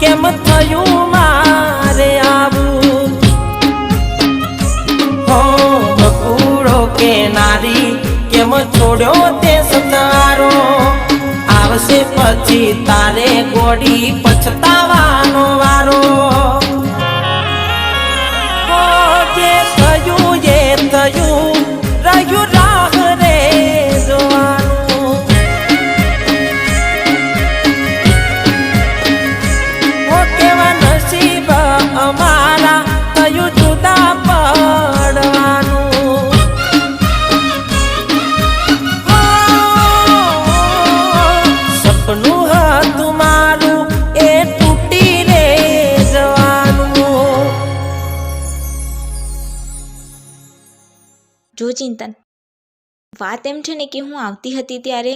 કેમ થયું મારે આવું? હો બકુડો કે નારી કેમ છોડ્યો તે સતારો? આવશે પછી તારે ગોડી પછતાવાનો વારો. જે થયું એ થયું, રહ્યું રાહ રે જોવાનું. કેવા નસીબ અમારા થયું જુદા પડવાનું. સપનું હતું મારું એ તૂટી રે જવાનું. જો ચિંતન, વાત એમ છે ને કે હું આવતી હતી ત્યારે